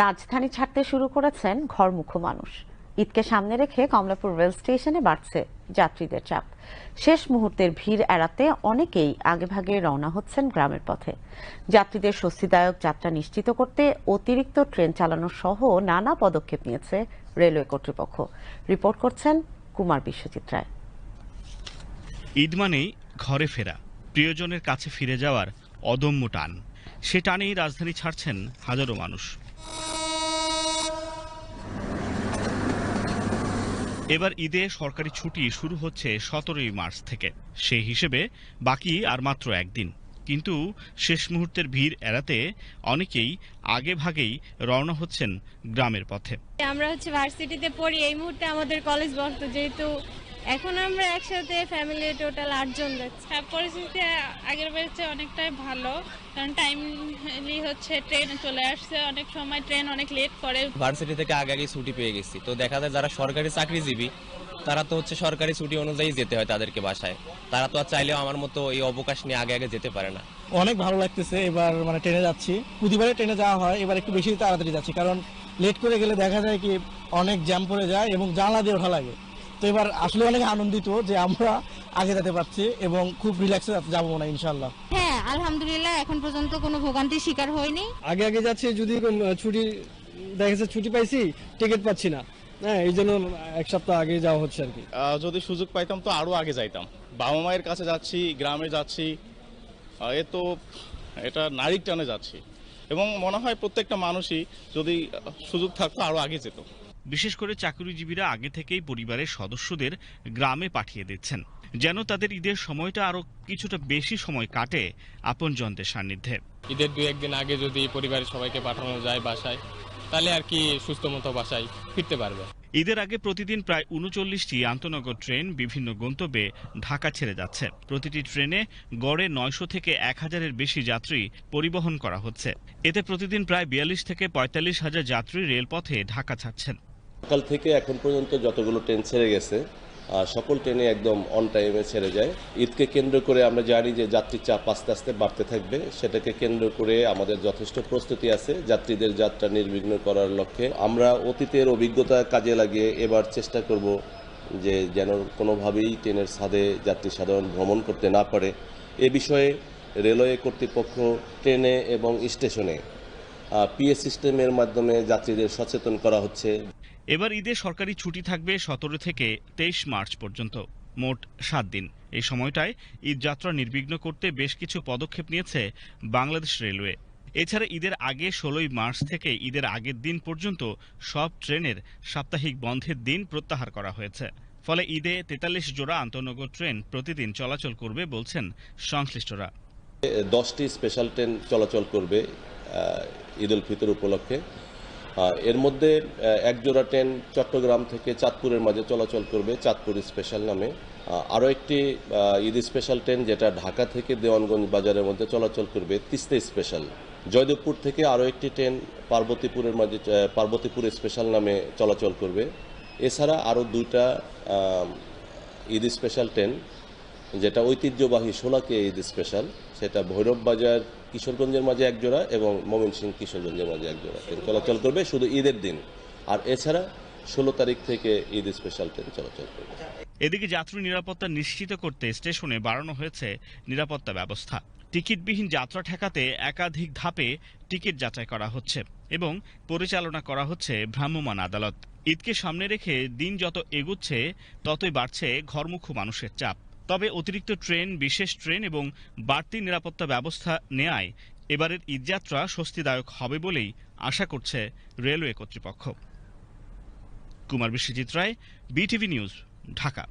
রাজধানী ছাড়তে শুরু করেছেন ঘরমুখো মানুষ। ঈদকে সামনে রেখে কমলাপুর রেল স্টেশনে বাড়ছে যাত্রীদের চাপ। শেষ মুহূর্তের ভিড় এড়াতে অনেকেই আগেভাগে রওনা হচ্ছেন গ্রামের পথে। যাত্রীদের স্বস্তিদায়ক যাত্রা নিশ্চিত করতে অতিরিক্ত ট্রেন চালানো সহ নানা পদক্ষেপ নিয়েছে রেলওয়ে কর্তৃপক্ষ। রিপোর্ট করছেন কুমার বিশ্বজিৎ রায়। ঈদ মানেই ঘরে ফেরা, প্রিয়জনের কাছে ফিরে যাওয়ার অদম্য টান। সে টানেই রাজধানী ছাড়ছেন হাজারো মানুষ। এবার ঈদে সরকারি ছুটি শুরু হচ্ছে 17ই মার্চ থেকে। সেই হিসেবে বাকি আর মাত্র একদিন, কিন্তু শেষ মুহূর্তের ভিড় এড়াতে অনেকেই আগে ভাগেই রওনা হচ্ছেন গ্রামের পথে। আমরা ভার্সিটিতে পড়ি, এই মুহূর্তে আমাদের কলেজ বন্ধ, যেহেতু এখন আমরা একসাথে ফ্যামিলি টোটাল 8 জন যাচ্ছি। পরিস্থিতি আগের বেড়েছে অনেকটাই ভালো, কারণ টাইমলি ট্রেন চলে আসছে। অনেক সময় ট্রেন অনেক লেট করে। ভার্সিটি থেকে আগে ছুটি পেয়ে গেছি, তো দেখা যায় যারা সরকারি চাকরিজীবী তারা তো সরকারি ছুটি অনুযায়ী যেতে হয় তাদেরকে বাসায়। তারা তো আর চাইলেও আমার মতো এই অবকাশ নিয়ে আগে যেতে পারে না। অনেক ভালো লাগতেছে। এবার ট্রেনে যাচ্ছি, প্রতিবারে ট্রেনে যাওয়া হয়, এবার একটু বেশি তাড়াতাড়ি যাচ্ছি, কারণ লেট করে গেলে দেখা যায় কি অনেক জ্যাম পড়ে যায় এবং জানলা দিয়ে ওঠা লাগে। তো এবার আসলে অনেক আনন্দিত যে আমরা আগে যেতে পারছি এবং খুব রিল্যাক্সে যাবো না ইনশাল্লাহ। হ্যাঁ, আলহামদুলিল্লাহ, এখন পর্যন্ত কোনো ভোগান্তির শিকার হয়নি। আগে যাচ্ছি, যদি ছুটি দেখেছে ছুটি পাইছি, টিকিট পাচ্ছি না, হ্যাঁ, এই জন্য এক সপ্তাহ আগে যাওয়া হচ্ছে আর কি। যদি সুযোগ পাইতাম তো আরো আগে যাইতাম। বাবা মায়ের কাছে যাচ্ছি, গ্রামে যাচ্ছি, এটা নারীর টানে যাচ্ছি, এবং মনে হয় প্রত্যেকটা মানুষই যদি সুযোগ থাকতো আরো আগে যেত। বিশেষ করে চাকরিজীবীরা আগে থেকেই পরিবারের সদস্যদের গ্রামে পাঠিয়ে দিচ্ছেন, যেন তাদের ঈদের সময়টা আরো কিছুটা বেশি সময় কাটে আপনজনদের সান্নিধ্যে। ঈদের 2-1 দিন আগে যদি পরিবারের সবাইকে পাঠানো যায় বাসায়, তাহলে আর কি সুস্থ মতো বাসায় ফিরতে পারবে। ঈদের আগে প্রতিদিন প্রায় 39টি আন্তনগর ট্রেন বিভিন্ন গন্তব্যে ঢাকা ছেড়ে যাচ্ছে। প্রতিটি ট্রেনে গড়ে 900 থেকে 1000-এর বেশি যাত্রী পরিবহন করা হচ্ছে। এতে প্রতিদিন প্রায় 42 থেকে 45 হাজার যাত্রী রেলপথে ঢাকা ছাড়ছেন। সকাল থেকে এখন পর্যন্ত যতগুলো ট্রেন ছেড়ে গেছে সকল ট্রেনে একদম অন টাইমে ছেড়ে যায়। ঈদকে কেন্দ্র করে আমরা জানি যে যাত্রীর চাপ আস্তে আস্তে বাড়তে থাকবে, সেটাকে কেন্দ্র করে আমাদের যথেষ্ট প্রস্তুতি আছে যাত্রীদের যাত্রা নির্বিঘ্ন করার লক্ষ্যে। আমরা অতীতের অভিজ্ঞতা কাজে লাগিয়ে এবার চেষ্টা করব যে যেন কোনোভাবেই ট্রেনের ছাদে যাত্রী সাধারণ ভ্রমণ করতে না পারে। এ বিষয়ে রেলওয়ে কর্তৃপক্ষ ট্রেনে এবং স্টেশনে পিএ সিস্টেমের মাধ্যমে যাত্রীদের সচেতন করা হচ্ছে। এবার ঈদে সরকারি ছুটি থাকবে 17 থেকে 23 মার্চ পর্যন্ত, মোট 7 দিন। এই সময়টায় ঈদ যাত্রা নির্বিঘ্ন করতে বেশ কিছু পদক্ষেপ নিয়েছে বাংলাদেশ রেলওয়ে। এছাড়া ঈদের আগে 16ই মার্চ থেকে ঈদের আগের দিন পর্যন্ত সব ট্রেনের সাপ্তাহিক বন্ধের দিন প্রত্যাহার করা হয়েছে। ফলে ঈদে 43 জোড়া আন্তনগর ট্রেন প্রতিদিন চলাচল করবে বলছেন সংশ্লিষ্টরা। 10টি স্পেশাল ট্রেন চলাচল করবে ঈদ উল ফিতর উপলক্ষে। এর মধ্যে এক জোড়া ট্রেন চট্টগ্রাম থেকে চাঁদপুরের মাঝে চলাচল করবে চাঁদপুর স্পেশাল নামে। আরও একটি ঈদ স্পেশাল ট্রেন যেটা ঢাকা থেকে দেওয়ানগঞ্জ বাজারের মধ্যে চলাচল করবে তিস্তা স্পেশাল। জয়দেবপুর থেকে আরও একটি ট্রেন পার্বতীপুরের মাঝে পার্বতীপুর স্পেশাল নামে চলাচল করবে। এছাড়া আরও 2টা ঈদ স্পেশাল ট্রেন যেটা ঐতিহ্যবাহী শোলাকিয়া ঈদ স্পেশাল, সেটা ভৈরব বাজার কিশোরগঞ্জের মাঝে এক জোড়া এবং ময়মনসিংহ কিশোরগঞ্জের মাঝে এক জোড়া ট্রেন চলাচল করবে শুধু ঈদের দিন। আর এছাড়া 16 তারিখ থেকে ঈদ স্পেশাল ট্রেন চলাচল করবে। এদিকে যাত্রী নিরাপত্তা নিশ্চিত করতে স্টেশনে বাড়ানো হয়েছে নিরাপত্তা ব্যবস্থা। টিকিটবিহীন যাত্রা ঠেকাতে একাধিক ধাপে টিকিট যাচাই করা হচ্ছে এবং পরিচালনা করা হচ্ছে ভ্রাম্যমাণ আদালত। ঈদকে সামনে রেখে দিন যত এগুচ্ছে ততই বাড়ছে ঘরমুখো মানুষের চাপ। তবে অতিরিক্ত ট্রেন, বিশেষ ট্রেন এবং বাড়তি নিরাপত্তা ব্যবস্থা নেয়ায় এবারের ঈদযাত্রা স্বস্তিদায়ক হবে বলেই আশা করছে রেলওয়ে কর্তৃপক্ষ। কুমার বিশ্বজিৎ রায়, বিটিভি নিউজ, ঢাকা।